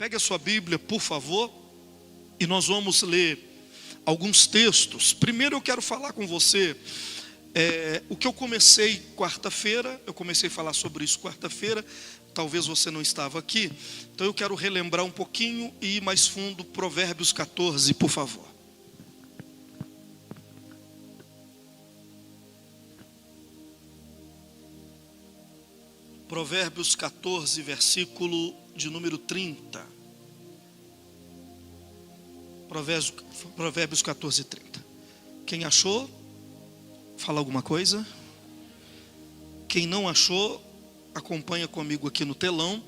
Pegue a sua Bíblia, por favor, e nós vamos ler alguns textos. Primeiro eu quero falar com você o que eu comecei quarta-feira. Eu comecei a falar sobre isso quarta-feira. Talvez você não estava aqui. Então eu quero relembrar um pouquinho e ir mais fundo. Provérbios 14, por favor. Provérbios 14, versículo de número 30. Provérbios 14, 30. Quem achou, fala alguma coisa. Quem não achou, acompanha comigo aqui no telão.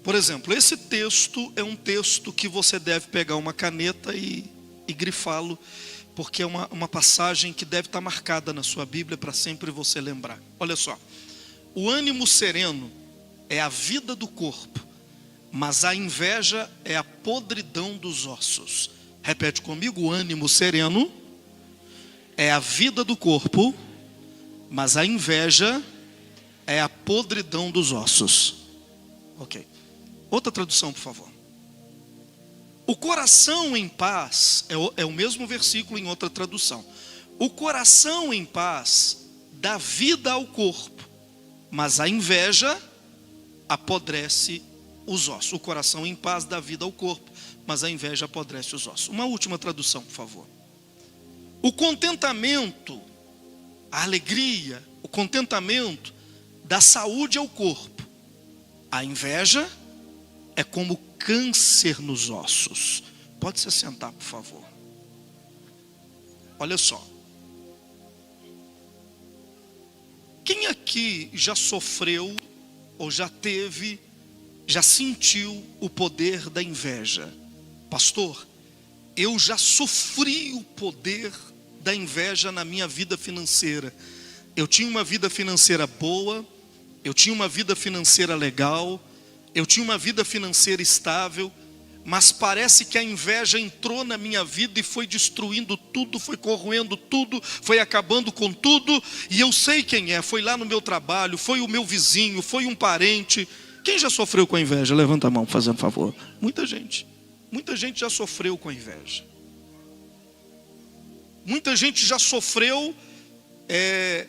Por exemplo, esse texto é um texto que você deve pegar uma caneta e grifá-lo, porque é uma passagem que deve estar marcada na sua Bíblia para sempre você lembrar. Olha só. O ânimo sereno é a vida do corpo, mas a inveja é a podridão dos ossos. Repete comigo: o ânimo sereno é a vida do corpo, mas a inveja é a podridão dos ossos. Ok. Outra tradução, por favor. O coração em paz, é o mesmo versículo em outra tradução. O coração em paz dá vida ao corpo, mas a inveja apodrece os ossos. O coração em paz dá vida ao corpo, mas a inveja apodrece os ossos. Uma última tradução, por favor. O contentamento, a alegria, o contentamento dá saúde ao corpo. A inveja é como câncer nos ossos. Pode se sentar, por favor. Olha só. Quem aqui já sofreu, ou já teve, já sentiu o poder da inveja? Pastor, eu já sofri o poder da inveja na minha vida financeira. Eu tinha uma vida financeira boa, eu tinha uma vida financeira legal, eu tinha uma vida financeira estável, mas parece que a inveja entrou na minha vida e foi destruindo tudo, foi corroendo tudo, foi acabando com tudo. E eu sei quem é, foi lá no meu trabalho, foi o meu vizinho, foi um parente. Quem já sofreu com a inveja? Levanta a mão, fazendo favor. Muita gente já sofreu com a inveja. Muita gente já sofreu,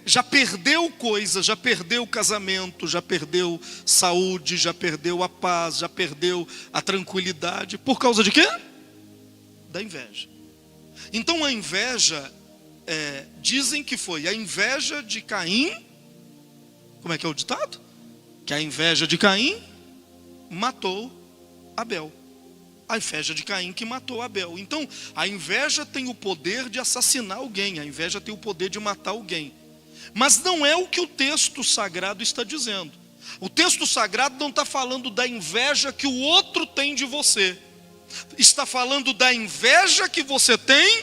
já perdeu coisas, já perdeu o casamento, já perdeu saúde, já perdeu a paz, já perdeu a tranquilidade. Por causa de quê? Da inveja. Então a inveja, dizem que foi a inveja de Caim. Como é que é o ditado? Que a inveja de Caim matou Abel. A inveja de Caim que matou Abel. Então, a inveja tem o poder de assassinar alguém. A inveja tem o poder de matar alguém. Mas não é o que o texto sagrado está dizendo. O texto sagrado não está falando da inveja que o outro tem de você. Está falando da inveja que você tem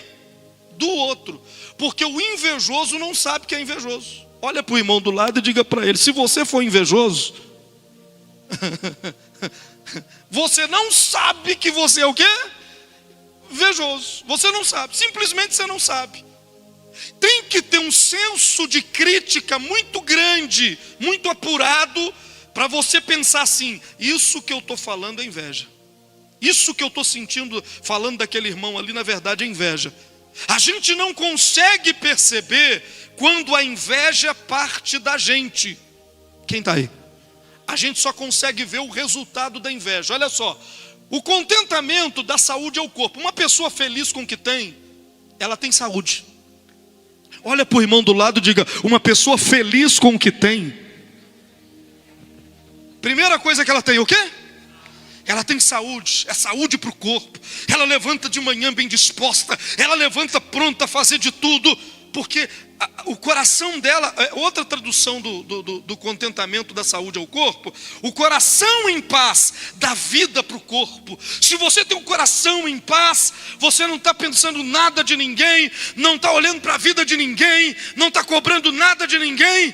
do outro. Porque o invejoso não sabe que é invejoso. Olha para o irmão do lado e diga para ele: se você for invejoso... você não sabe que você é o quê? Invejoso. Você não sabe, simplesmente você não sabe. Tem que ter um senso de crítica muito grande, muito apurado, para você pensar assim: isso que eu estou falando é inveja. Isso que eu estou sentindo, falando daquele irmão ali, na verdade é inveja. A gente não consegue perceber quando a inveja parte da gente. Quem está aí? A gente só consegue ver o resultado da inveja. Olha só, o contentamento dá saúde ao corpo. Uma pessoa feliz com o que tem, ela tem saúde. Olha para o irmão do lado e diga: uma pessoa feliz com o que tem, primeira coisa que ela tem, o quê? Ela tem saúde, é saúde para o corpo. Ela levanta de manhã bem disposta, ela levanta pronta a fazer de tudo, porque o coração dela, outra tradução do contentamento da saúde ao corpo, o coração em paz dá vida para o corpo. Se você tem um coração em paz, você não está pensando nada de ninguém, não está olhando para a vida de ninguém, não está cobrando nada de ninguém.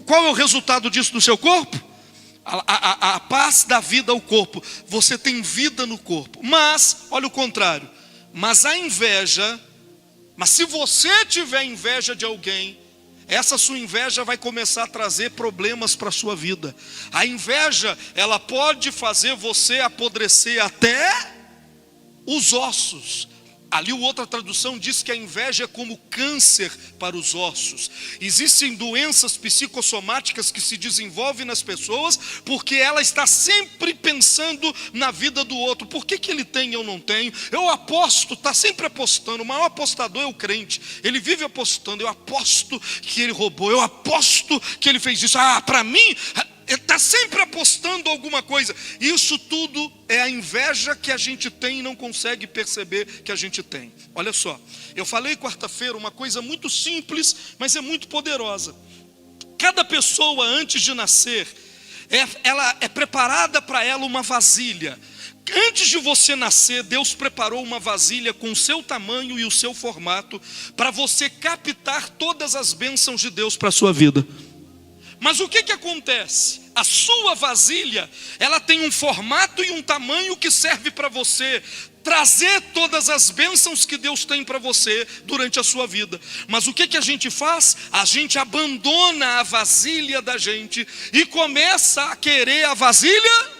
Qual é o resultado disso no seu corpo? A paz dá vida ao corpo. Você tem vida no corpo. Mas, olha o contrário, mas a inveja... Mas se você tiver inveja de alguém, essa sua inveja vai começar a trazer problemas para a sua vida. A inveja, ela pode fazer você apodrecer até os ossos. Ali outra tradução diz que a inveja é como câncer para os ossos. Existem doenças psicossomáticas que se desenvolvem nas pessoas porque ela está sempre pensando na vida do outro. Por que ele tem e eu não tenho? Eu aposto, está sempre apostando. O maior apostador é o crente. Ele vive apostando. Eu aposto que ele roubou. Eu aposto que ele fez isso. Para mim... Ele está sempre apostando alguma coisa. Isso tudo é a inveja que a gente tem e não consegue perceber que a gente tem. Olha só, eu falei quarta-feira uma coisa muito simples, mas é muito poderosa. Cada pessoa antes de nascer, ela é preparada para ela uma vasilha. Antes de você nascer, Deus preparou uma vasilha com o seu tamanho e o seu formato, para você captar todas as bênçãos de Deus para a sua vida. Mas o que acontece? A sua vasilha, ela tem um formato e um tamanho que serve para você trazer todas as bênçãos que Deus tem para você durante a sua vida. Mas o que a gente faz? A gente abandona a vasilha da gente e começa a querer a vasilha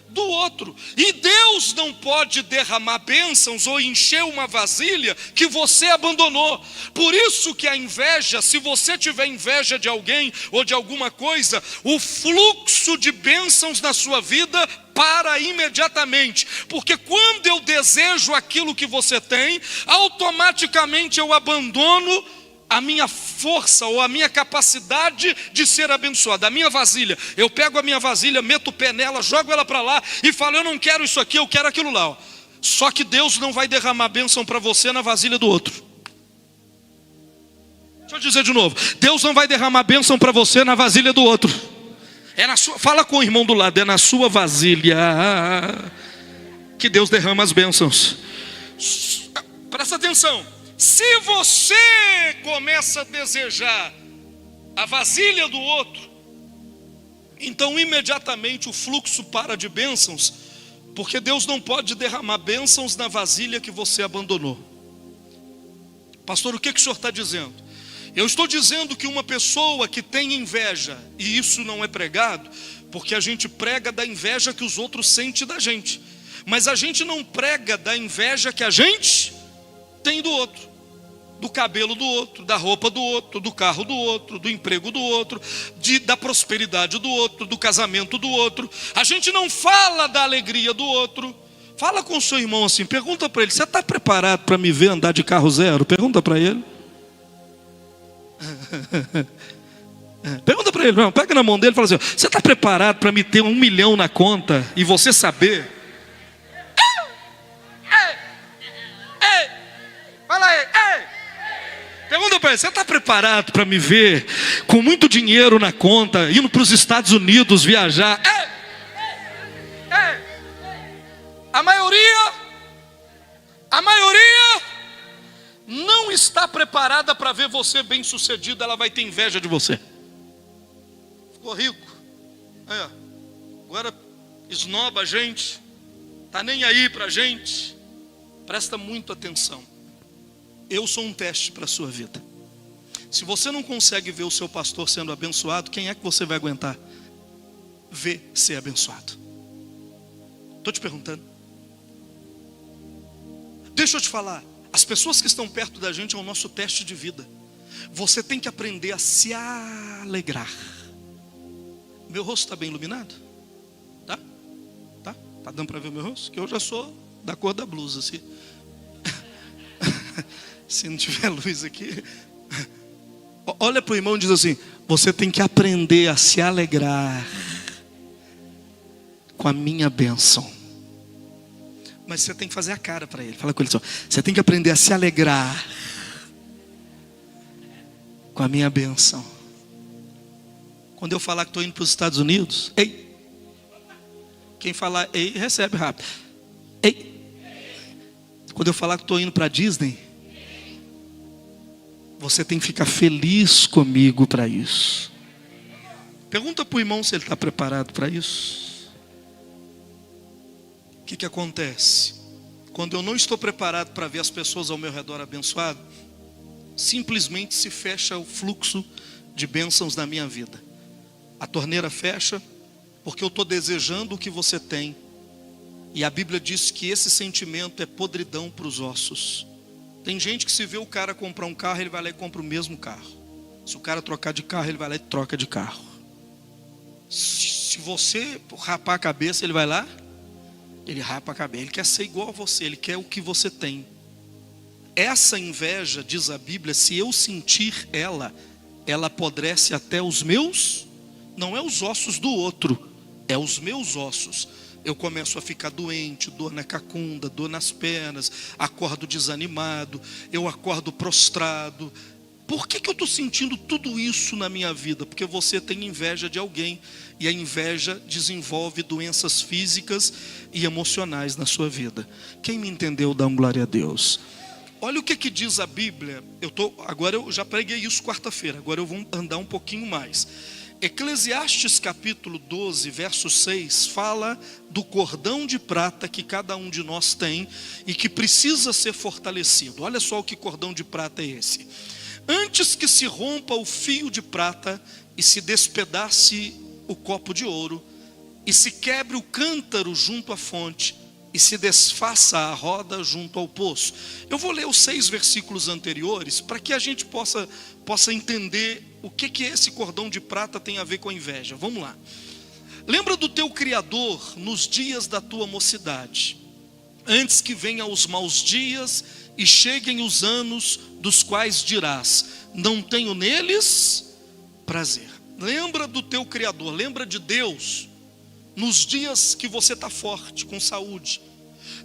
do outro. E Deus não pode derramar bênçãos ou encher uma vasilha que você abandonou. Por isso que a inveja, se você tiver inveja de alguém ou de alguma coisa, o fluxo de bênçãos na sua vida para imediatamente. Porque quando eu desejo aquilo que você tem, automaticamente eu abandono a minha força ou a minha capacidade de ser abençoado. A minha vasilha, eu pego a minha vasilha, meto o pé nela, jogo ela para lá e falo, eu não quero isso aqui, eu quero aquilo lá. Ó. Só que Deus não vai derramar bênção para você na vasilha do outro. Deixa eu dizer de novo, Deus não vai derramar bênção para você na vasilha do outro. É na sua, fala com o irmão do lado, é na sua vasilha que Deus derrama as bênçãos. Presta atenção. Se você começa a desejar a vasilha do outro, então imediatamente o fluxo para de bênçãos, porque Deus não pode derramar bênçãos na vasilha que você abandonou. Pastor, o que o senhor está dizendo? Eu estou dizendo que uma pessoa que tem inveja, e isso não é pregado, porque a gente prega da inveja que os outros sentem da gente, mas a gente não prega da inveja que a gente tem do outro, do cabelo do outro, da roupa do outro, do carro do outro, do emprego do outro, da prosperidade do outro, do casamento do outro. A gente não fala da alegria do outro. Fala com o seu irmão assim, pergunta para ele, você está preparado para me ver andar de carro zero? Pergunta para ele. Pergunta para ele, irmão, pega na mão dele e fala assim, você está preparado para me ter 1 milhão na conta e você saber? Fala aí, pergunta para ele, você está preparado para me ver com muito dinheiro na conta, indo para os Estados Unidos viajar? A maioria não está preparada para ver você bem sucedido, ela vai ter inveja de você. Ficou rico, agora esnoba a gente, está nem aí para a gente. Presta muito atenção. Eu sou um teste para a sua vida. Se você não consegue ver o seu pastor sendo abençoado, quem é que você vai aguentar ver ser abençoado? Estou te perguntando. Deixa eu te falar, as pessoas que estão perto da gente é o nosso teste de vida. Você tem que aprender a se alegrar. Meu rosto está bem iluminado? Tá? Tá dando para ver o meu rosto? Que eu já sou da cor da blusa, assim. Se não tiver luz aqui, olha para o irmão e diz assim, você tem que aprender a se alegrar com a minha bênção. Mas você tem que fazer a cara para ele. Fala com ele só, você tem que aprender a se alegrar com a minha bênção. Quando eu falar que estou indo para os Estados Unidos, ei, quem falar ei, recebe rápido. Ei, quando eu falar que estou indo para a Disney, você tem que ficar feliz comigo para isso. Pergunta para o irmão se ele está preparado para isso. O que acontece? Quando eu não estou preparado para ver as pessoas ao meu redor abençoadas, simplesmente se fecha o fluxo de bênçãos na minha vida. A torneira fecha porque eu estou desejando o que você tem. E a Bíblia diz que esse sentimento é podridão para os ossos. Tem gente que se vê o cara comprar um carro, ele vai lá e compra o mesmo carro. Se o cara trocar de carro, ele vai lá e troca de carro. Se você rapar a cabeça, ele vai lá, ele rapa a cabeça. Ele quer ser igual a você, ele quer o que você tem. Essa inveja, diz a Bíblia, se eu sentir ela apodrece até os meus, não é os ossos do outro, é os meus ossos. Eu começo a ficar doente, dor na cacunda, dor nas pernas, acordo desanimado, eu acordo prostrado. Por que eu estou sentindo tudo isso na minha vida? Porque você tem inveja de alguém, e a inveja desenvolve doenças físicas e emocionais na sua vida. Quem me entendeu, dá glória a Deus. Olha o que diz a Bíblia. Agora eu já preguei isso quarta-feira, agora eu vou andar um pouquinho mais. Eclesiastes capítulo 12, verso 6, fala do cordão de prata que cada um de nós tem e que precisa ser fortalecido. Olha só o que cordão de prata é esse. Antes que se rompa o fio de prata e se despedace o copo de ouro, e se quebre o cântaro junto à fonte, e se desfaça a roda junto ao poço. Eu vou ler os 6 versículos anteriores para que a gente possa entender o que esse cordão de prata tem a ver com a inveja. Vamos lá. Lembra do teu Criador nos dias da tua mocidade, antes que venham os maus dias e cheguem os anos dos quais dirás, não tenho neles prazer. Lembra do teu Criador, lembra de Deus nos dias que você está forte, com saúde.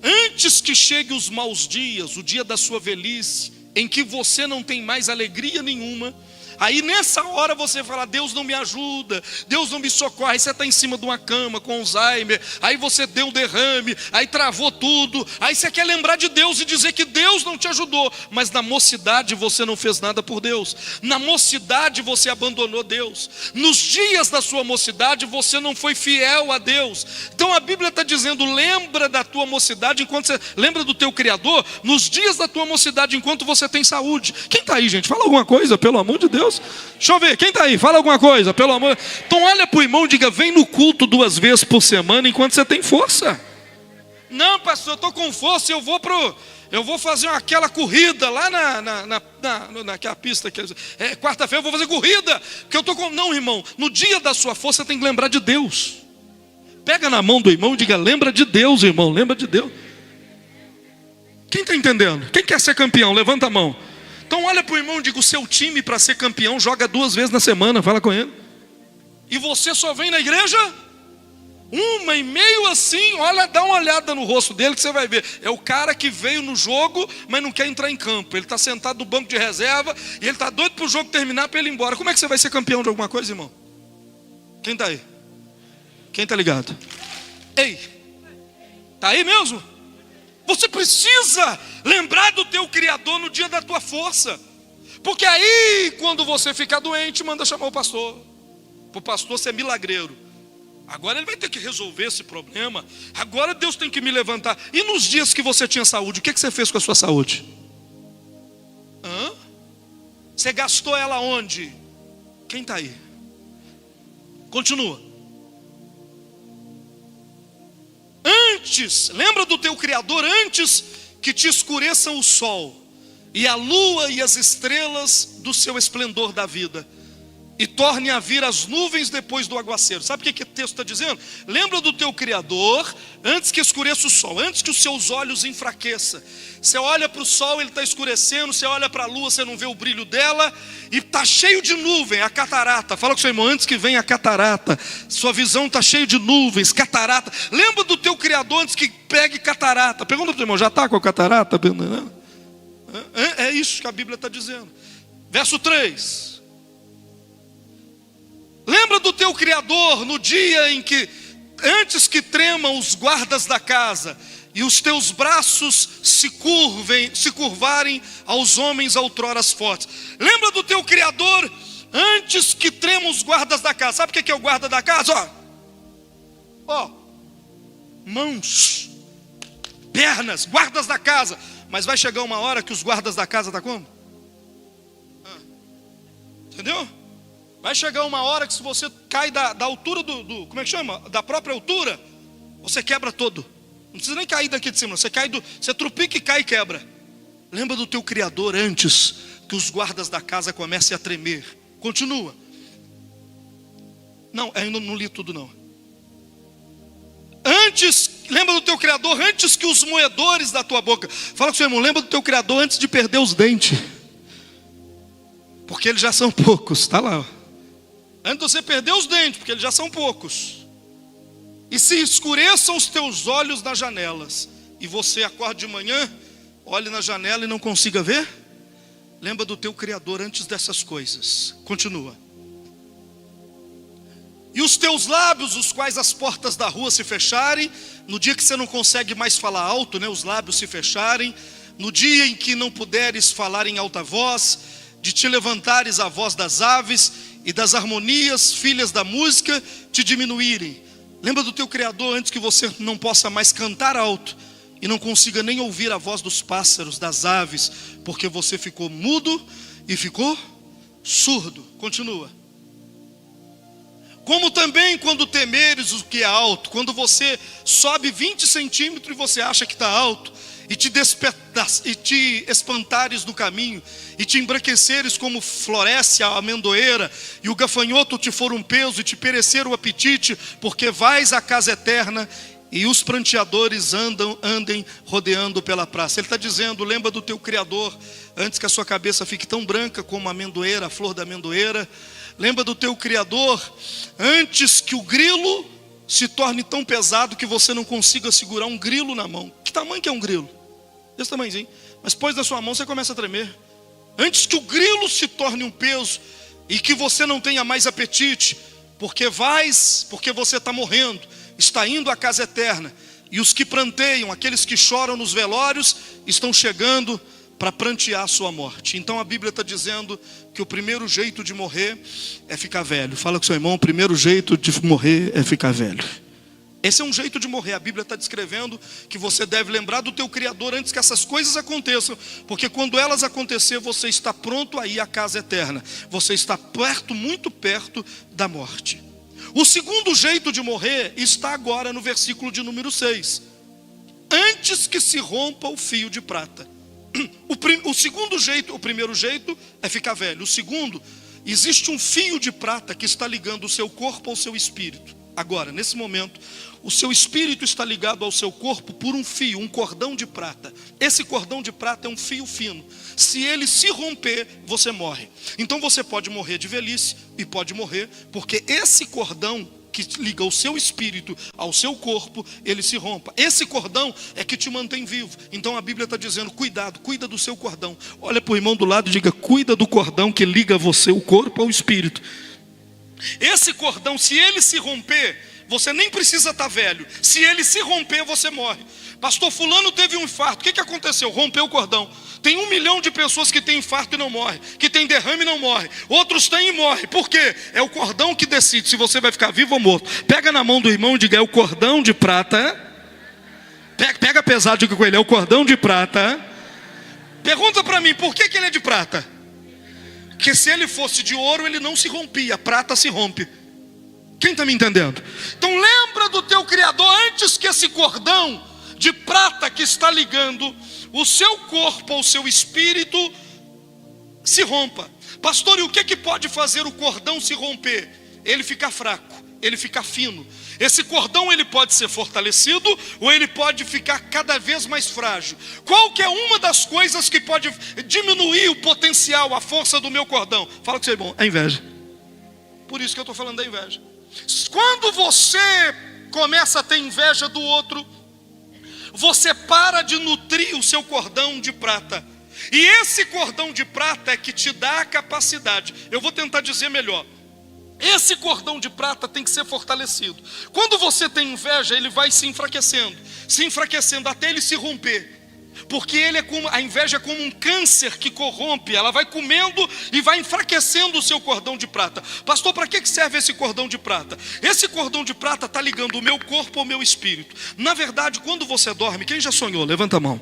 Antes que cheguem os maus dias, o dia da sua velhice, em que você não tem mais alegria nenhuma, aí nessa hora você fala, Deus não me ajuda, Deus não me socorre. Aí você está em cima de uma cama com Alzheimer, aí você deu um derrame, aí travou tudo, aí você quer lembrar de Deus e dizer que Deus não te ajudou. Mas na mocidade você não fez nada por Deus, na mocidade você abandonou Deus, nos dias da sua mocidade você não foi fiel a Deus. Então a Bíblia está dizendo, lembra da tua mocidade, enquanto você lembra do teu Criador, nos dias da tua mocidade, enquanto você tem saúde. Quem está aí, gente? Fala alguma coisa, pelo amor de Deus. Deixa eu ver, quem está aí? Fala alguma coisa, pelo amor. Então olha para o irmão e diga, vem no culto 2 vezes por semana enquanto você tem força. Não, pastor, eu estou com força, eu vou fazer aquela corrida lá naquela pista, quarta-feira eu vou fazer corrida, porque eu estou com... Não, irmão, no dia da sua força você tem que lembrar de Deus. Pega na mão do irmão e diga, lembra de Deus, irmão, lembra de Deus. Quem está entendendo? Quem quer ser campeão? Levanta a mão. Então olha para o irmão e diga, o seu time para ser campeão joga 2 vezes na semana, fala com ele. E você só vem na igreja 1h30 assim, olha, dá uma olhada no rosto dele que você vai ver. É o cara que veio no jogo, mas não quer entrar em campo. Ele está sentado no banco de reserva e ele está doido para o jogo terminar para ele ir embora. Como é que você vai ser campeão de alguma coisa, irmão? Quem está aí? Quem está ligado? Ei, está aí mesmo? Você precisa lembrar do teu Criador no dia da tua força. Porque aí, quando você ficar doente, manda chamar o pastor. Para o pastor ser milagreiro. Agora ele vai ter que resolver esse problema. Agora Deus tem que me levantar. E nos dias que você tinha saúde, o que você fez com a sua saúde? Você gastou ela onde? Quem está aí? Continua. Antes, lembra do teu Criador, antes que te escureçam o sol e a lua e as estrelas do seu esplendor da vida, e torne a vir as nuvens depois do aguaceiro. Sabe o que o texto está dizendo? Lembra do teu Criador antes que escureça o sol, antes que os seus olhos enfraqueçam. Você olha para o sol, ele está escurecendo. Você olha para a lua, você não vê o brilho dela, e está cheio de nuvem, a catarata. Fala com o seu irmão, antes que venha a catarata, sua visão está cheia de nuvens, catarata. Lembra do teu Criador antes que pegue catarata. Pergunta para o seu irmão, já está com a catarata? É isso que a Bíblia está dizendo. Verso 3. Lembra do teu Criador no dia em que, antes que tremam os guardas da casa, e os teus braços se curvarem aos homens outrora fortes. Lembra do teu Criador antes que tremam os guardas da casa. Sabe o que é o guarda da casa? Ó, mãos, pernas, guardas da casa. Mas vai chegar uma hora que os guardas da casa estão como? Entendeu? Vai chegar uma hora que se você cai da altura como é que chama? Da própria altura, você quebra todo. Não precisa nem cair daqui de cima, você trupica e cai e quebra. Lembra do teu Criador antes que os guardas da casa comecem a tremer. Continua. Não, ainda não li tudo não. Lembra do teu Criador antes que os moedores da tua boca. Fala com o seu irmão, lembra do teu Criador antes de perder os dentes. Porque eles já são poucos, está lá. Antes de você perder os dentes, porque eles já são poucos. E se escureçam os teus olhos nas janelas, e você acorda de manhã, olhe na janela e não consiga ver. Lembra do teu Criador antes dessas coisas. Continua. E os teus lábios, os quais as portas da rua se fecharem, no dia que você não consegue mais falar alto, né, os lábios se fecharem, no dia em que não puderes falar em alta voz, de te levantares a voz das aves e das harmonias, filhas da música, te diminuírem. Lembra do teu Criador antes que você não possa mais cantar alto e não consiga nem ouvir a voz dos pássaros, das aves, porque você ficou mudo e ficou surdo. Continua. Como também quando temeres o que é alto, quando você sobe 20 centímetros e você acha que está alto, e te espantares no caminho, e te embranqueceres como floresce a amendoeira, e o gafanhoto te for um peso, e te perecer o apetite, porque vais à casa eterna, e os pranteadores andem rodeando pela praça. Ele está dizendo, lembra do teu Criador, antes que a sua cabeça fique tão branca como a amendoeira, a flor da amendoeira. Lembra do teu Criador, antes que o grilo se torne tão pesado que você não consiga segurar um grilo na mão. Que tamanho que é um grilo? Desse tamanhozinho. Mas pôs na sua mão, você começa a tremer. Antes que o grilo se torne um peso e que você não tenha mais apetite, porque você está morrendo, está indo à casa eterna. E os que pranteiam, aqueles que choram nos velórios, estão chegando para prantear a sua morte. Então a Bíblia está dizendo que o primeiro jeito de morrer é ficar velho. Fala com seu irmão, o primeiro jeito de morrer é ficar velho. Esse é um jeito de morrer. A Bíblia está descrevendo que você deve lembrar do teu Criador antes que essas coisas aconteçam, porque quando elas acontecer, você está pronto a ir à casa eterna. Você está perto, muito perto da morte. O segundo jeito de morrer está agora no versículo de número 6. Antes que se rompa o fio de prata. O segundo jeito, o primeiro jeito é ficar velho. O segundo, existe um fio de prata que está ligando o seu corpo ao seu espírito. Agora, nesse momento, o seu espírito está ligado ao seu corpo por um fio, um cordão de prata. Esse cordão de prata é um fio fino. Se ele se romper, você morre. Então você pode morrer de velhice e pode morrer porque esse cordão que liga o seu espírito ao seu corpo, ele se rompa. Esse cordão é que te mantém vivo. Então a Bíblia está dizendo, cuidado, cuida do seu cordão. Olha para o irmão do lado e diga, cuida do cordão que liga você, o corpo ao espírito. Esse cordão, se ele se romper, você nem precisa estar velho. Se ele se romper, você morre. Pastor, fulano teve um infarto. O que aconteceu? Rompeu o cordão. Tem 1 milhão de pessoas que têm infarto e não morrem, que tem derrame e não morrem. Outros têm e morrem. Por quê? É o cordão que decide se você vai ficar vivo ou morto. Pega na mão do irmão e diga, é o cordão de prata. Pega pesado, diga com ele, é o cordão de prata. Pergunta para mim, por que ele é de prata? Porque se ele fosse de ouro, ele não se rompia. Prata se rompe. Quem está me entendendo? Então lembra do teu Criador antes que esse cordão de prata que está ligando o seu corpo ao seu espírito se rompa. Pastor, e o que pode fazer o cordão se romper? Ele ficar fraco, ele ficar fino. Esse cordão ele pode ser fortalecido ou ele pode ficar cada vez mais frágil. Qual que é uma das coisas que pode diminuir o potencial, a força do meu cordão? Fala com seu irmão, a inveja. Por isso que eu estou falando da inveja. Quando você começa a ter inveja do outro, você para de nutrir o seu cordão de prata. E esse cordão de prata é que te dá a capacidade. Eu vou tentar dizer melhor. Esse cordão de prata tem que ser fortalecido. Quando você tem inveja, ele vai se enfraquecendo até ele se romper. Porque a inveja é como um câncer que corrompe. Ela vai comendo e vai enfraquecendo o seu cordão de prata. Pastor, para que serve esse cordão de prata? Esse cordão de prata está ligando o meu corpo ao meu espírito. Na verdade, quando você dorme, quem já sonhou? Levanta a mão.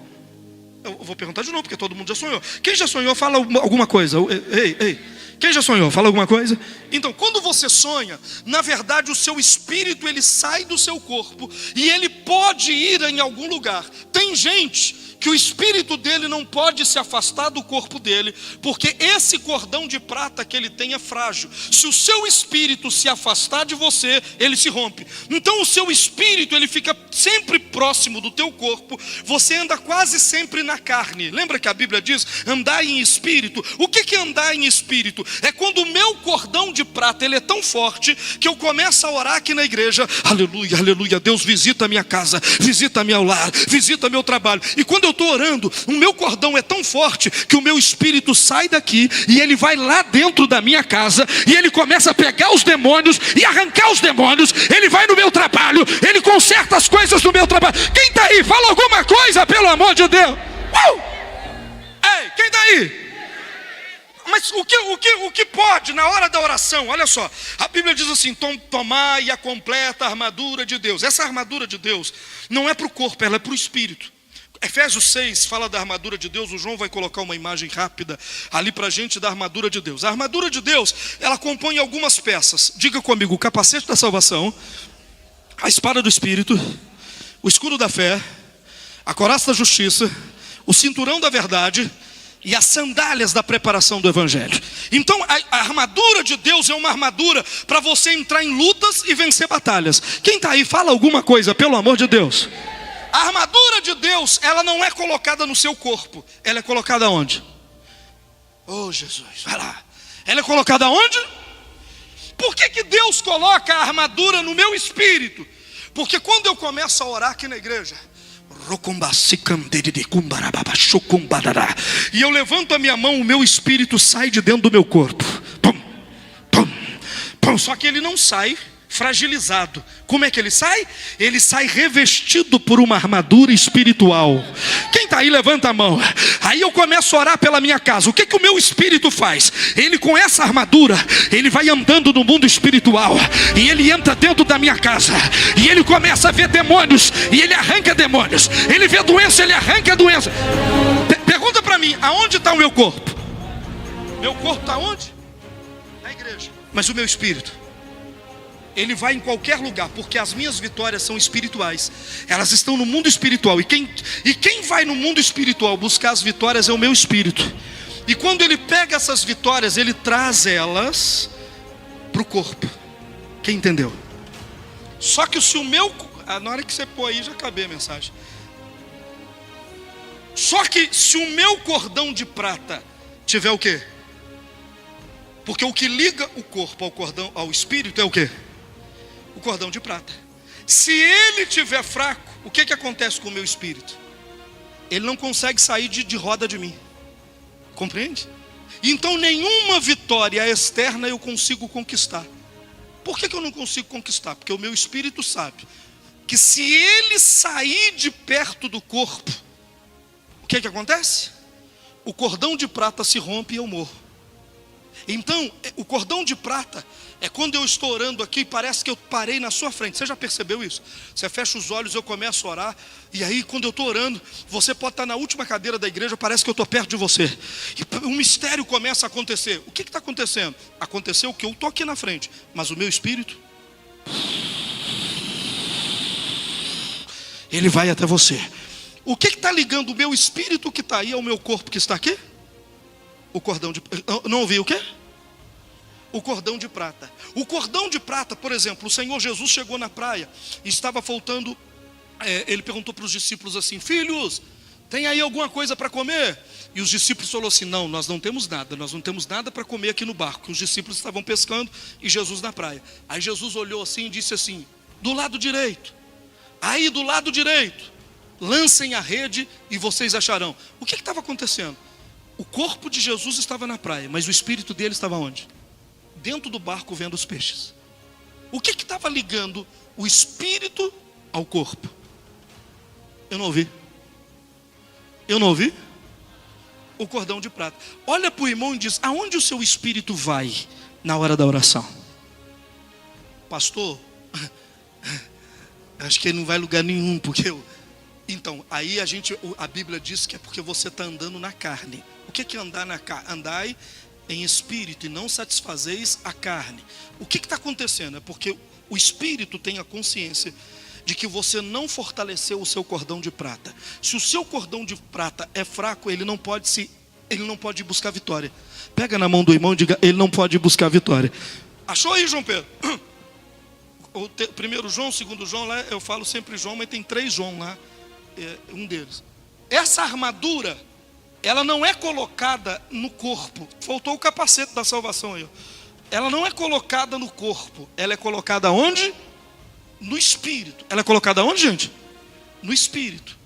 Eu vou perguntar de novo, porque todo mundo já sonhou. Quem já sonhou, fala alguma coisa. Ei. Quem já sonhou, fala alguma coisa. Então, quando você sonha, na verdade o seu espírito ele sai do seu corpo e ele pode ir em algum lugar. Tem gente que o espírito dele não pode se afastar do corpo dele, porque esse cordão de prata que ele tem é frágil. Se o seu espírito se afastar de você, ele se rompe. Então o seu espírito ele fica sempre próximo do teu corpo. Você anda quase sempre na carne. Lembra que a Bíblia diz, andar em espírito? O que é andar em espírito? É quando o meu cordão de prata ele é tão forte, que eu começo a orar aqui na igreja, aleluia, aleluia, Deus visita a minha casa, visita meu lar, visita meu trabalho. E quando eu estou orando, o meu cordão é tão forte, que o meu espírito sai daqui, e ele vai lá dentro da minha casa, e ele começa a pegar os demônios, e arrancar os demônios. Ele vai no meu trabalho, ele conserta as coisas do meu trabalho. Quem está aí? Fala alguma coisa, pelo amor de Deus. Ei, quem está aí? Mas o que pode na hora da oração? Olha só, a Bíblia diz assim, tomai a completa armadura de Deus. Essa armadura de Deus não é para o corpo, ela é para o espírito. Efésios 6 fala da armadura de Deus. O João vai colocar uma imagem rápida ali para a gente da armadura de Deus. A armadura de Deus, ela compõe algumas peças. Diga comigo, o capacete da salvação, a espada do Espírito, o escudo da fé, a coraça da justiça, o cinturão da verdade e as sandálias da preparação do Evangelho. Então a armadura de Deus é uma armadura para você entrar em lutas e vencer batalhas. Quem está aí, fala alguma coisa, pelo amor de Deus. A armadura de Deus, ela não é colocada no seu corpo. Ela é colocada onde? Oh Jesus, vai lá. Ela é colocada onde? Por que Deus coloca a armadura no meu espírito? Porque quando eu começo a orar aqui na igreja, e eu levanto a minha mão, o meu espírito sai de dentro do meu corpo. Só que ele não sai fragilizado. Como é que ele sai? Ele sai revestido por uma armadura espiritual. Quem está aí, levanta a mão. Aí eu começo a orar pela minha casa. O que o meu espírito faz? Ele, com essa armadura, ele vai andando no mundo espiritual, e ele entra dentro da minha casa, e ele começa a ver demônios, e ele arranca demônios. Ele vê doença, ele arranca doença. Pergunta para mim, aonde está o meu corpo? Meu corpo está onde? Na igreja. Mas o meu espírito, ele vai em qualquer lugar, porque as minhas vitórias são espirituais. Elas estão no mundo espiritual. E quem vai no mundo espiritual buscar as vitórias é o meu espírito. E quando ele pega essas vitórias, ele traz elas para o corpo. Quem entendeu? Só que se o meu... na hora que você pôr aí, já acabei a mensagem. Só que se o meu cordão de prata tiver o quê? Porque o que liga o corpo ao cordão, ao espírito, é o quê? O cordão de prata. Se ele estiver fraco, o que acontece com o meu espírito? Ele não consegue sair de roda de mim. Compreende? Então nenhuma vitória externa eu consigo conquistar. Por que eu não consigo conquistar? Porque o meu espírito sabe que se ele sair de perto do corpo, o que acontece? O cordão de prata se rompe e eu morro. Então, o cordão de prata é quando eu estou orando aqui, parece que eu parei na sua frente. Você já percebeu isso? Você fecha os olhos, eu começo a orar, e aí quando eu estou orando, você pode estar na última cadeira da igreja, parece que eu estou perto de você. E um mistério começa a acontecer. O que está acontecendo? Aconteceu que eu estou aqui na frente, mas o meu espírito, ele vai até você. O que está ligando o meu espírito que está aí ao meu corpo que está aqui? O cordão de... Não ouvi o quê? O cordão de prata. O cordão de prata, por exemplo, o Senhor Jesus chegou na praia e estava faltando. Ele perguntou para os discípulos assim: filhos, tem aí alguma coisa para comer? E os discípulos falaram assim: não, nós não temos nada para comer aqui no barco. Os discípulos estavam pescando e Jesus na praia. Aí Jesus olhou assim e disse assim: do lado direito, aí do lado direito, lancem a rede e vocês acharão. O que estava acontecendo? O corpo de Jesus estava na praia, mas o espírito dele estava onde? Dentro do barco vendo os peixes. O que estava ligando o espírito ao corpo? Eu não ouvi. O cordão de prata. Olha para o irmão e diz: aonde o seu espírito vai na hora da oração? Pastor, acho que ele não vai em lugar nenhum, porque Então, aí a Bíblia diz que é porque você está andando na carne. O que é andar na carne? Andai em espírito e não satisfazeis a carne. O que está acontecendo? É porque o espírito tem a consciência de que você não fortaleceu o seu cordão de prata. Se o seu cordão de prata é fraco, ele não pode ir buscar vitória. Pega na mão do irmão e diga, ele não pode ir buscar vitória. Achou aí, João Pedro? Primeiro João, segundo João, lá eu falo sempre João, mas tem 3 João lá, um deles. Essa armadura, ela não é colocada no corpo. Faltou o capacete da salvação aí. Ela não é colocada no corpo. Ela é colocada onde? No espírito. Ela é colocada onde, gente? No espírito.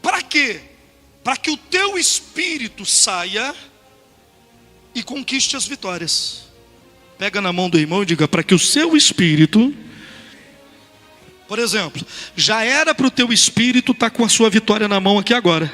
Para quê? Para que o teu espírito saia e conquiste as vitórias. Pega na mão do irmão e diga, para que o seu espírito... Por exemplo, já era para o teu espírito estar com a sua vitória na mão aqui agora.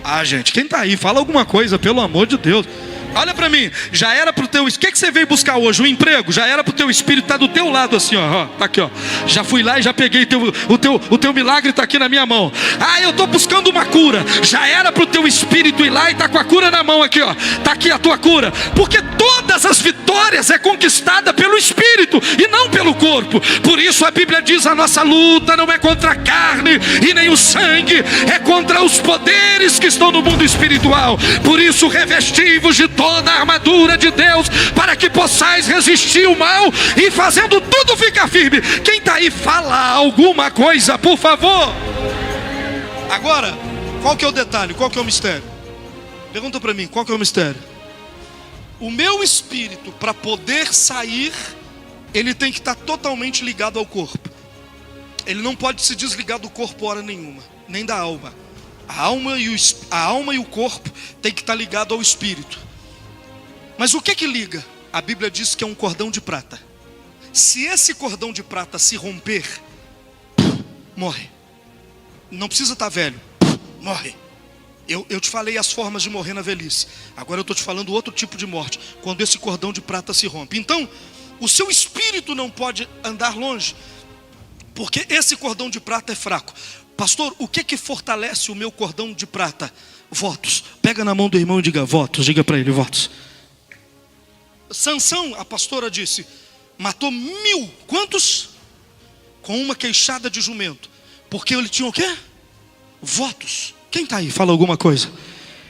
Ah, gente, quem está aí? Fala alguma coisa, pelo amor de Deus. Olha para mim, já era para o teu... O que você veio buscar hoje? Um emprego? Já era para o teu espírito estar do teu lado assim, ó. Tá aqui, ó. Já fui lá e já peguei o teu milagre está aqui na minha mão. Ah, eu estou buscando uma cura. Já era para o teu espírito ir lá e estar com a cura na mão aqui, ó. Está aqui a tua cura. Porque todas as vitórias é conquistada pelo espírito e não pelo corpo. Por isso a Bíblia diz, a nossa luta não é contra a carne e nem o sangue, é contra os poderes que estão no mundo espiritual. Por isso revestivos de toda a armadura de Deus, para que possais resistir o mal e fazendo tudo ficar firme. Quem está aí, fala alguma coisa, por favor. Agora, qual que é o detalhe? Qual que é o mistério? Pergunta para mim, qual que é o mistério? O meu espírito, para poder sair, ele tem que estar totalmente ligado ao corpo. Ele não pode se desligar do corpo hora nenhuma, nem da alma. A alma e o corpo tem que estar ligado ao espírito. Mas o que liga? A Bíblia diz que é um cordão de prata. Se esse cordão de prata se romper, morre. Não precisa estar velho, morre. Eu te falei as formas de morrer na velhice. Agora eu estou te falando outro tipo de morte, quando esse cordão de prata se rompe. Então, o seu espírito não pode andar longe, porque esse cordão de prata é fraco. Pastor, o que fortalece o meu cordão de prata? Votos. Pega na mão do irmão e diga votos. Diga para ele, votos. Sansão, a pastora disse, matou 1000. Quantos? Com uma queixada de jumento. Porque ele tinha o quê? Votos. Quem está aí? Fala alguma coisa.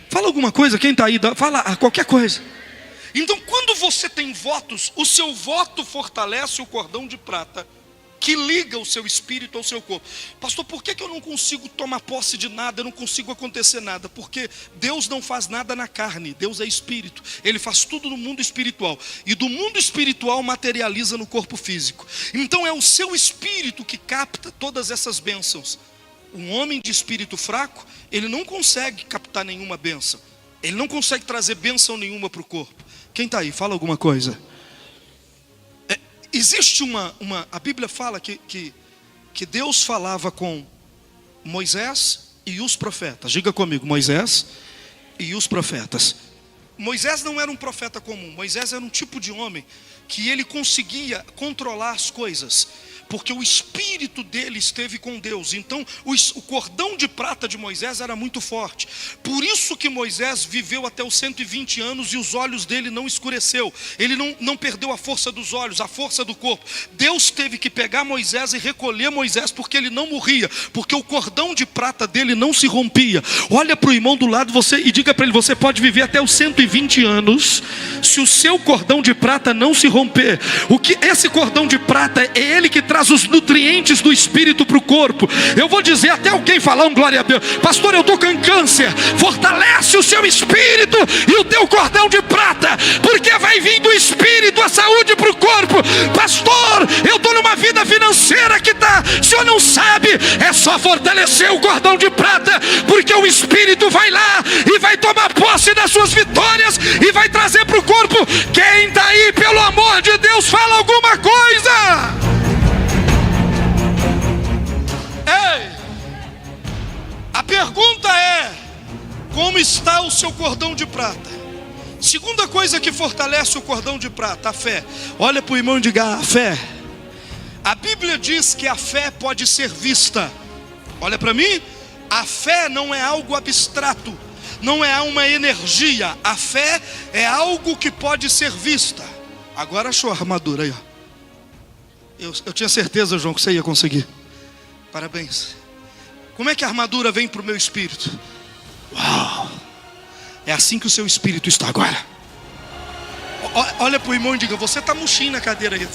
Fala alguma coisa. Quem está aí? Fala qualquer coisa. Então, quando você tem votos, o seu voto fortalece o cordão de prata que liga o seu espírito ao seu corpo. Pastor, por que eu não consigo tomar posse de nada? Eu não consigo acontecer nada? Porque Deus não faz nada na carne. Deus é espírito. Ele faz tudo no mundo espiritual. E do mundo espiritual materializa no corpo físico. Então é o seu espírito que capta todas essas bênçãos. Um homem de espírito fraco, ele não consegue captar nenhuma bênção. Ele não consegue trazer bênção nenhuma para o corpo. Quem está aí? Fala alguma coisa. Existe a Bíblia fala que Deus falava com Moisés e os profetas. Diga comigo, Moisés e os profetas. Moisés não era um profeta comum. Moisés era um tipo de homem que ele conseguia controlar as coisas, porque o espírito dele esteve com Deus. Então o cordão de prata de Moisés era muito forte. Por isso que Moisés viveu até os 120 anos e os olhos dele não escureceu. Ele não perdeu a força dos olhos, a força do corpo. Deus teve que pegar Moisés e recolher Moisés, porque ele não morria, porque o cordão de prata dele não se rompia. Olha para o irmão do lado e diga para ele, você pode viver até os 120 anos se o seu cordão de prata não se romper. Esse cordão de prata é ele que traz os nutrientes do espírito para o corpo. Eu vou dizer até alguém falar um glória a Deus. Pastor, eu estou com câncer. Fortalece o seu espírito e o teu cordão de prata, porque vai vir do espírito a saúde para o corpo. Pastor, eu estou numa vida financeira que está, o senhor não sabe, é só fortalecer o cordão de prata, porque o espírito vai lá e vai tomar posse das suas vitórias e vai trazer para o corpo. Quem está aí, pelo amor de Deus, fala alguma coisa. Ei, a pergunta é: como está o seu cordão de prata? Segunda coisa que fortalece o cordão de prata, a fé. Olha para o irmão e diga, a fé. A Bíblia diz que a fé pode ser vista, Olha para mim, a fé não é algo abstrato, não é uma energia. A fé é algo que pode ser vista. Agora achou a armadura aí, ó. Eu tinha certeza, João, que você ia conseguir. Parabéns. Como é que a armadura vem para o meu espírito? Uau! É assim que o seu espírito está agora. Olha para o irmão e diga: você está murchinho na cadeira aí.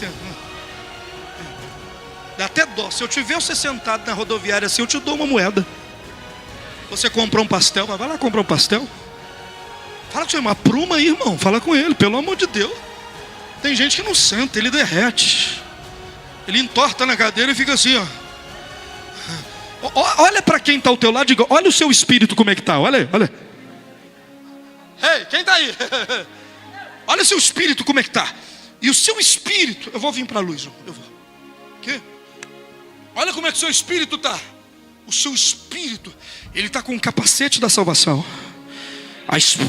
Dá até dó. Se eu te ver você sentado na rodoviária assim, eu te dou uma moeda. Você comprou um pastel, vai lá comprar um pastel. Fala com seu irmão, apruma aí, irmão. Fala com ele, pelo amor de Deus. Tem gente que não senta, ele derrete. Ele entorta na cadeira e fica assim, ó. Olha para quem está ao teu lado e diga: olha o seu espírito como é que está. Olha, olha. Ei, quem está aí? Olha o seu espírito como é que está. E o seu espírito, eu vou vir para a luz, João. Eu vou. Quê? Olha como é que o seu espírito está. O seu espírito, ele está com o capacete da salvação.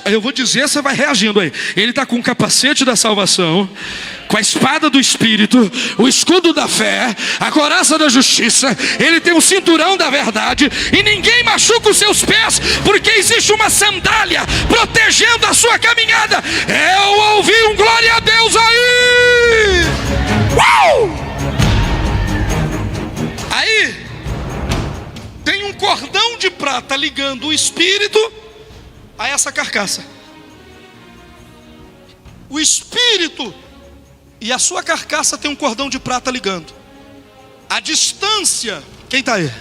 Eu vou dizer, você vai reagindo aí. Ele está com o capacete da salvação, com a espada do Espírito, o escudo da fé, a couraça da justiça. Ele tem o cinturão da verdade. E ninguém machuca os seus pés, porque existe uma sandália protegendo a sua caminhada. Eu ouvi um glória a Deus aí. Uau! Aí tem um cordão de prata ligando o Espírito a essa carcaça. O Espírito e a sua carcaça tem um cordão de prata ligando. A distância, quem está aí?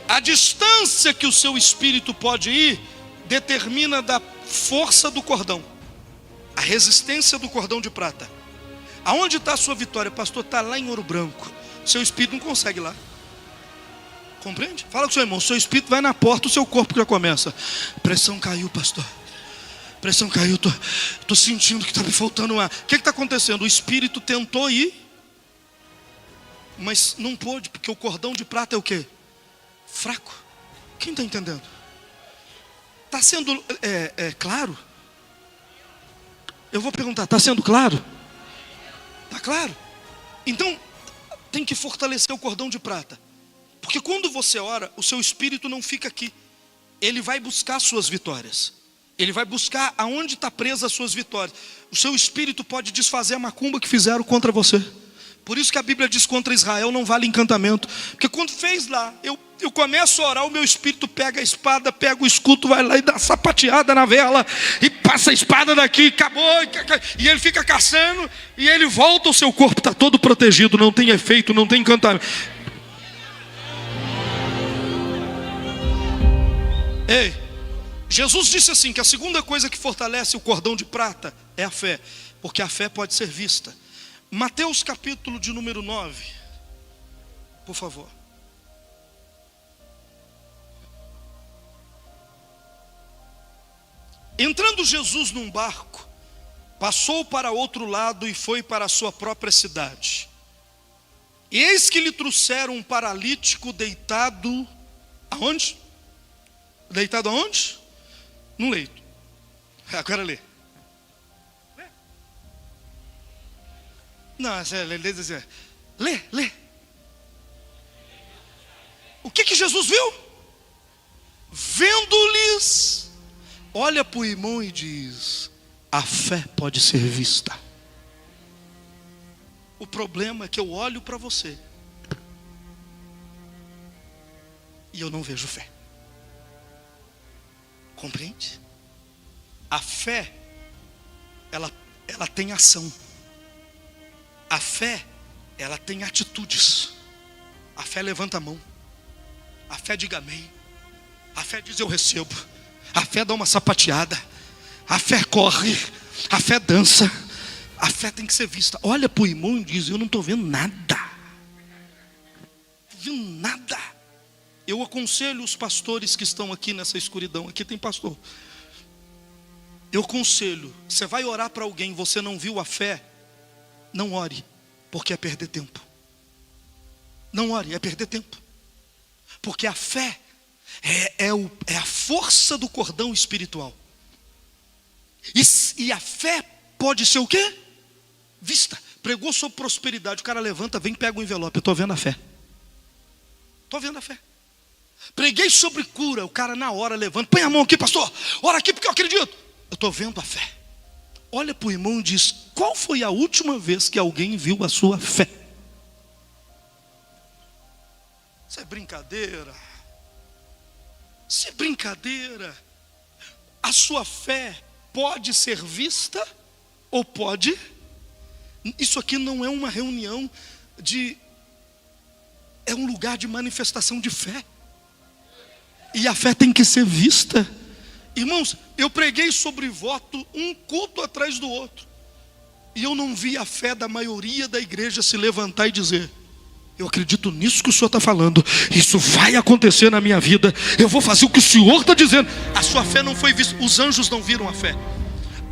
A distância que o seu espírito pode ir determina da força do cordão, a resistência do cordão de prata. Aonde está a sua vitória? Pastor, está lá em Ouro Branco. Seu espírito não consegue ir lá. Compreende? Fala com o seu irmão. Seu espírito vai na porta, o seu corpo já começa. Pressão caiu, pastor. Pressão caiu. Estou sentindo que está me faltando ar. O que está acontecendo? O espírito tentou ir, mas não pôde, porque o cordão de prata é o quê? Fraco. Quem está entendendo? Está sendo claro? Eu vou perguntar, está sendo claro? Está claro? Então, tem que fortalecer o cordão de prata. Porque quando você ora, o seu espírito não fica aqui. Ele vai buscar suas vitórias. Ele vai buscar aonde está presa as suas vitórias. O seu espírito pode desfazer a macumba que fizeram contra você. Por isso que a Bíblia diz: contra Israel não vale encantamento. Porque quando fez lá, eu começo a orar, o meu espírito pega a espada, pega o escudo, vai lá e dá uma sapateada na vela, e passa a espada daqui, acabou, e ele fica caçando, e ele volta, o seu corpo está todo protegido, não tem efeito, não tem encantamento. Ei, Jesus disse assim, que a segunda coisa que fortalece o cordão de prata é a fé, porque a fé pode ser vista. Mateus capítulo de número 9, por favor. Entrando Jesus num barco, passou para outro lado e foi para a sua própria cidade. E eis que lhe trouxeram um paralítico deitado, aonde? Deitado aonde? No leito. Agora lê. Não, lê. O que Jesus viu? Vendo-lhes, olha para o irmão e diz: a fé pode ser vista. O problema é que eu olho para você e eu não vejo fé. Compreende? A fé, ela tem ação. A fé, ela tem atitudes. A fé levanta a mão. A fé diga amém. A fé diz eu recebo. A fé dá uma sapateada. A fé corre. A fé dança. A fé tem que ser vista. Olha para o irmão e diz: eu não estou vendo nada. Não vendo nada. Eu aconselho os pastores que estão aqui nessa escuridão. Aqui tem pastor. Eu aconselho, você vai orar para alguém, você não viu a fé, não ore, porque é perder tempo. Não ore, é perder tempo. Porque a fé é a força do cordão espiritual. E a fé pode ser o quê? Vista. Pregou sobre prosperidade, o cara levanta, vem, pega o envelope. Eu estou vendo a fé. Estou vendo a fé. Preguei sobre cura, o cara na hora levanta, põe a mão aqui, pastor, ora aqui porque eu acredito. Eu estou vendo a fé. Olha para o irmão e diz: qual foi a última vez que alguém viu a sua fé? Isso é brincadeira. Isso é brincadeira. A sua fé pode ser vista ou pode. Isso aqui não é uma reunião é um lugar de manifestação de fé. E a fé tem que ser vista. Irmãos, eu preguei sobre voto um culto atrás do outro, e eu não vi a fé da maioria da igreja se levantar e dizer: eu acredito nisso que o senhor está falando, isso vai acontecer na minha vida, eu vou fazer o que o senhor está dizendo. A sua fé não foi vista. Os anjos não viram a fé.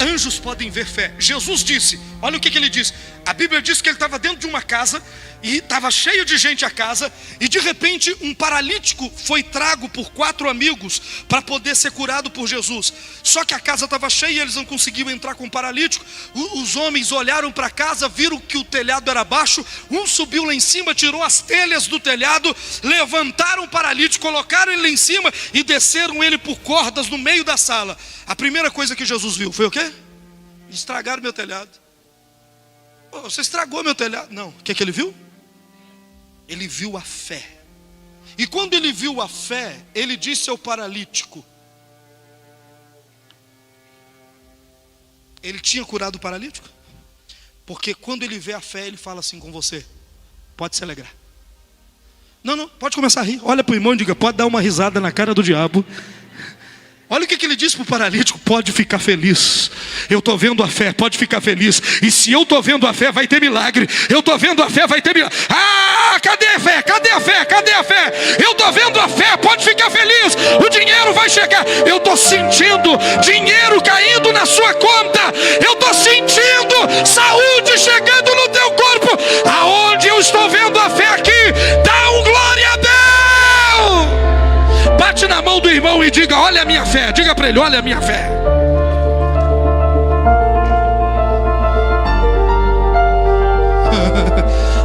Anjos podem ver fé. Jesus disse, olha o que ele disse. A Bíblia diz que ele estava dentro de uma casa, e estava cheio de gente a casa, e de repente um paralítico foi trago por 4 amigos para poder ser curado por Jesus. Só que a casa estava cheia e eles não conseguiam entrar com o paralítico. Os homens olharam para a casa, viram que o telhado era baixo. Um subiu lá em cima, tirou as telhas do telhado, levantaram o paralítico, colocaram ele lá em cima e desceram ele por cordas no meio da sala. A primeira coisa que Jesus viu foi o quê? Estragaram meu telhado. Oh, você estragou meu telhado. Não, o que ele viu? Ele viu a fé. E quando ele viu a fé, ele disse ao paralítico. Ele tinha curado o paralítico? Porque quando ele vê a fé, ele fala assim com você: pode se alegrar. Não, pode começar a rir. Olha para o irmão e diga: pode dar uma risada na cara do diabo. Olha o que ele disse para o paralítico: pode ficar feliz. Eu estou vendo a fé, pode ficar feliz. E se eu estou vendo a fé, vai ter milagre. Eu estou vendo a fé, vai ter milagre. Ah, cadê a fé? Cadê a fé? Cadê a fé? Eu estou vendo a fé, pode ficar feliz. O dinheiro vai chegar. Eu estou sentindo dinheiro caindo na sua conta. Eu estou sentindo saúde chegando no teu corpo. Aonde eu estou vendo a fé aqui, dá um glória a Deus. Bate na mão do irmão e diga: olha a minha fé. Diga para ele: olha a minha fé.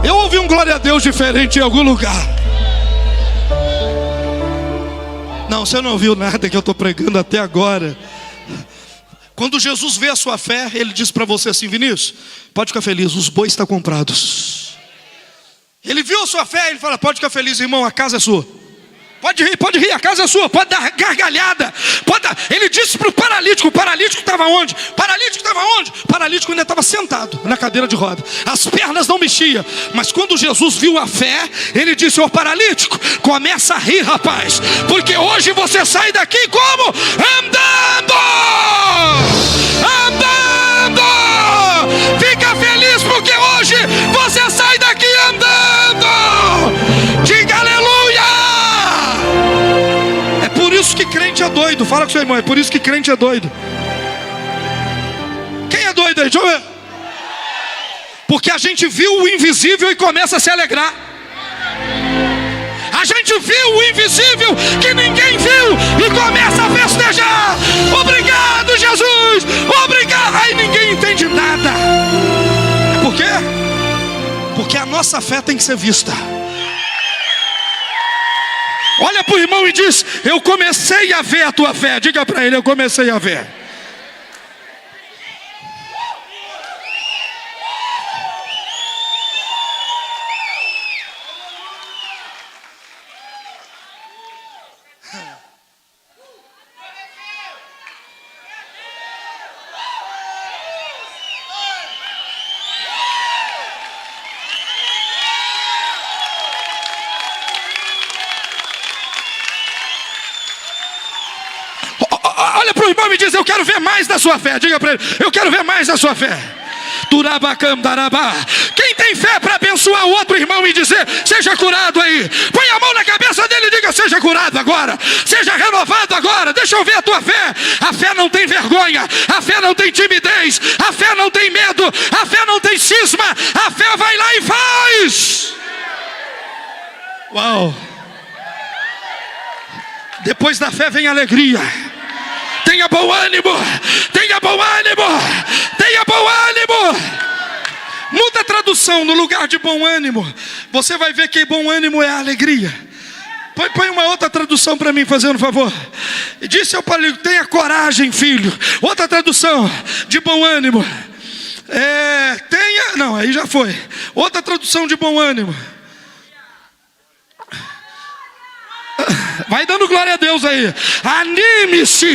Eu ouvi um glória a Deus diferente em algum lugar. Não, você não ouviu nada que eu estou pregando até agora. Quando Jesus vê a sua fé, ele diz para você assim: Vinícius, pode ficar feliz, os bois estão comprados. Ele viu a sua fé, ele fala: pode ficar feliz, irmão, a casa é sua. Pode rir, a casa é sua, pode dar gargalhada, pode dar. Ele disse para o paralítico estava onde? O paralítico ainda estava sentado na cadeira de roda, as pernas não mexiam. Mas quando Jesus viu a fé, ele disse: ô paralítico, começa a rir, rapaz, porque hoje você sai daqui como? Andando! Fica feliz porque hoje você sai daqui andando. Diga aleluia! Por isso que crente é doido. Fala com seu irmão: é por isso que crente é doido. Quem é doido aí? Deixa eu ver. Porque a gente viu o invisível e começa a se alegrar. A gente viu o invisível que ninguém viu e começa a festejar. Obrigado, Jesus. Obrigado. Aí ninguém entende nada. Por quê? Porque a nossa fé tem que ser vista. Olha para o irmão e diz: eu comecei a ver a tua fé. Diga para ele: eu comecei a ver. Olha para o irmão e diz: eu quero ver mais da sua fé. Diga para ele: eu quero ver mais da sua fé. Quem tem fé para abençoar o outro irmão e dizer: seja curado aí, põe a mão na cabeça dele e diga: seja curado agora, seja renovado agora. Deixa eu ver a tua fé. A fé não tem vergonha, a fé não tem timidez, a fé não tem medo, a fé não tem cisma. A fé vai lá e faz. Uau! Depois da fé vem a alegria. Tenha bom ânimo, tenha bom ânimo, tenha bom ânimo. Muda a tradução, no lugar de bom ânimo, você vai ver que bom ânimo é a alegria. Põe uma outra tradução para mim, fazendo favor. E disse ao paralítico: tenha coragem, filho. Outra tradução, de bom ânimo. Não, aí já foi. Outra tradução, de bom ânimo. Vai dando glória a Deus aí. Anime-se,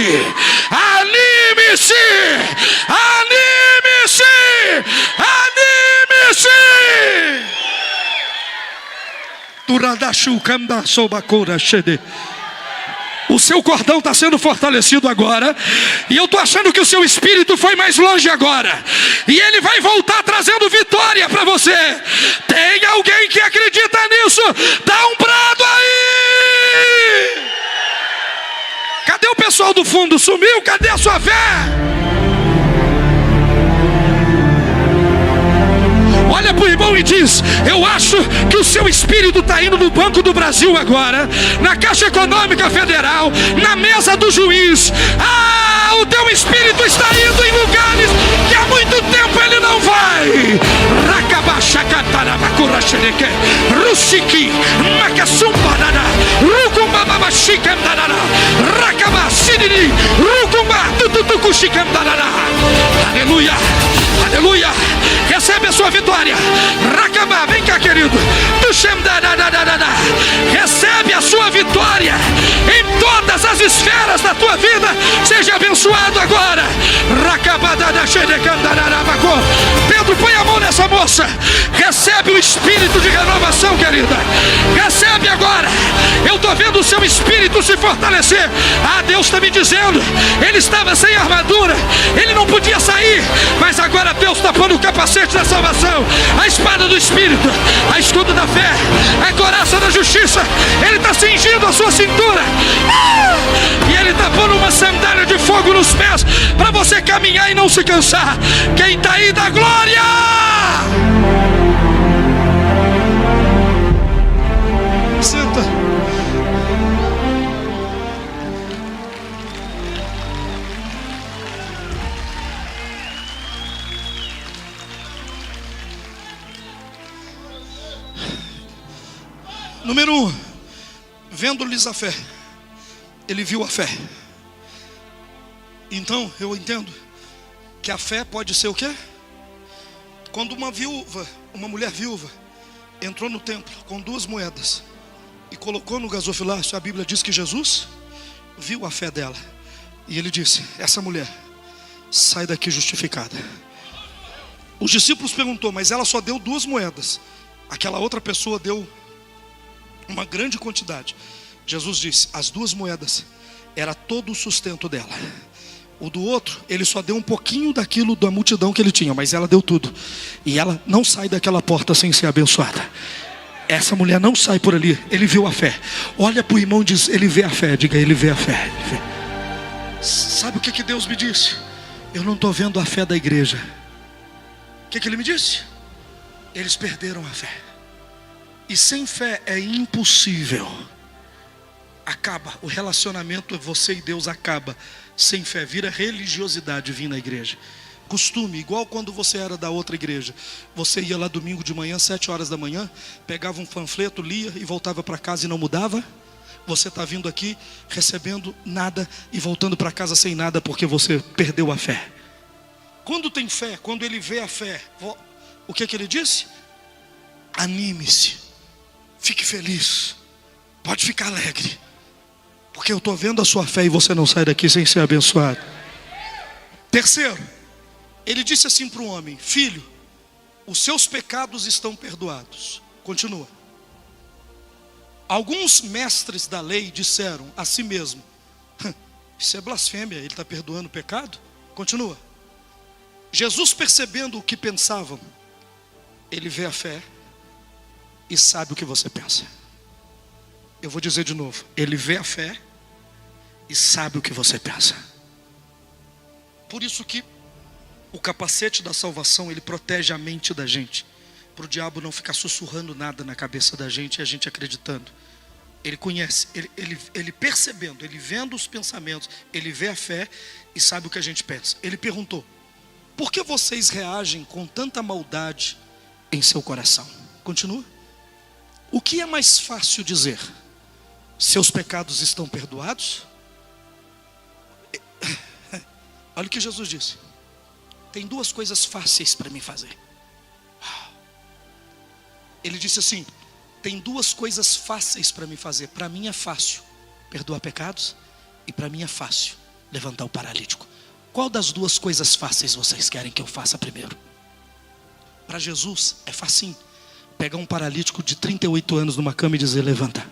anime-se, anime-se, anime-se. O seu cordão está sendo fortalecido agora. E eu estou achando que o seu espírito foi mais longe agora. E ele vai voltar trazendo vitória para você. Tem alguém que acredita nisso? Dá um brado aí! Cadê o pessoal do fundo? Sumiu? Cadê a sua fé? Olha para o irmão e diz: eu acho que o seu espírito está indo no Banco do Brasil agora, na Caixa Econômica Federal, na mesa do juiz. O teu espírito está indo em lugares que há muito tempo ele não vai. Aleluia, aleluia. Recebe a sua vitória. Rakabá, vem cá, querido. Recebe a sua vitória em todas as esferas da tua vida. Seja abençoado agora. Pedro, põe a mão nessa moça. Recebe o espírito de renovação, querida. Recebe agora. Eu estou vendo o seu espírito se fortalecer. Deus está me dizendo, ele estava sem armadura, ele não podia sair, mas agora Deus está pondo o capacete da salvação, a espada do Espírito, a escudo da fé, a coraça da justiça. Ele está cingindo a sua cintura, e ele está pondo uma sandália de fogo nos pés, para você caminhar e não se cansar. Quem está aí dá glória! Senta. Número 1, vendo-lhes a fé, ele viu a fé. Então eu entendo que a fé pode ser o quê? Quando uma mulher viúva, entrou no templo com 2 moedas e colocou no gasofilácio, a Bíblia diz que Jesus viu a fé dela. E ele disse: essa mulher sai daqui justificada. Os discípulos perguntou: mas ela só deu 2 moedas, aquela outra pessoa deu uma grande quantidade. Jesus disse: as 2 moedas era todo o sustento dela. O do outro, ele só deu um pouquinho daquilo da multidão que ele tinha, mas ela deu tudo. E ela não sai daquela porta sem ser abençoada. Essa mulher não sai por ali. Ele viu a fé. Olha para o irmão e diz: ele vê a fé. Diga: ele vê a fé. Ele vê. Sabe o que Deus me disse? Eu não estou vendo a fé da igreja. O que ele me disse? Eles perderam a fé. E sem fé é impossível. Acaba, o relacionamento, você e Deus acaba. Sem fé, vira religiosidade vir na igreja. Costume, igual quando você era da outra igreja. Você ia lá domingo de manhã, 7 horas da manhã, pegava um panfleto, lia e voltava para casa e não mudava. Você está vindo aqui, recebendo nada e voltando para casa sem nada, porque você perdeu a fé. Quando tem fé, quando ele vê a fé, o que ele disse? Anime-se. Fique feliz, pode ficar alegre, porque eu estou vendo a sua fé e você não sai daqui sem ser abençoado. Terceiro, ele disse assim para o homem: filho, os seus pecados estão perdoados. Continua. Alguns mestres da lei disseram a si mesmo: isso é blasfêmia, ele está perdoando o pecado? Continua. Jesus, percebendo o que pensavam, ele vê a fé e sabe o que você pensa. Eu vou dizer de novo: ele vê a fé e sabe o que você pensa. Por isso que o capacete da salvação, ele protege a mente da gente, para o diabo não ficar sussurrando nada na cabeça da gente e a gente acreditando. Ele conhece, ele percebendo, ele vendo os pensamentos, ele vê a fé e sabe o que a gente pensa. Ele perguntou: por que vocês reagem com tanta maldade em seu coração? Continua. O que é mais fácil dizer? Seus pecados estão perdoados? Olha o que Jesus disse. Tem duas coisas fáceis para mim fazer. Ele disse assim: tem duas coisas fáceis para mim fazer. Para mim é fácil perdoar pecados, e para mim é fácil levantar o paralítico. Qual das duas coisas fáceis vocês querem que eu faça primeiro? Para Jesus é facinho pegar um paralítico de 38 anos numa cama e dizer: levanta.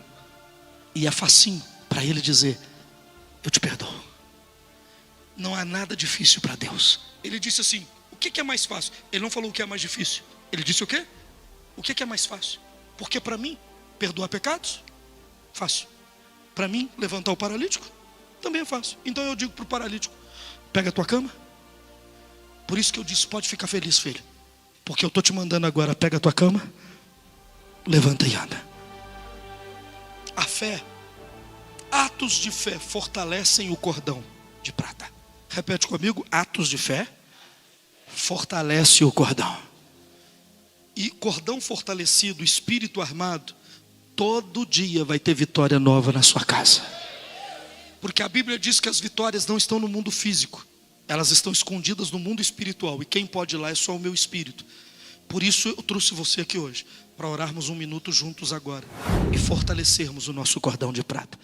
E é facinho para ele dizer: eu te perdoo. Não há nada difícil para Deus. Ele disse assim: o que é mais fácil? Ele não falou o que é mais difícil. Ele disse o quê? O que é mais fácil? Porque para mim, perdoar pecados, fácil. Para mim, levantar o paralítico, também é fácil. Então eu digo para o paralítico: pega a tua cama. Por isso que eu disse: pode ficar feliz, filho, porque eu estou te mandando agora: pega a tua cama, levanta e anda. A fé, atos de fé fortalecem o cordão de prata. Repete comigo: atos de fé fortalece o cordão. E cordão fortalecido, espírito armado, todo dia vai ter vitória nova na sua casa. Porque a Bíblia diz que as vitórias não estão no mundo físico, elas estão escondidas no mundo espiritual. E quem pode ir lá é só o meu espírito. Por isso eu trouxe você aqui hoje, para orarmos um minuto juntos agora e fortalecermos o nosso cordão de prata.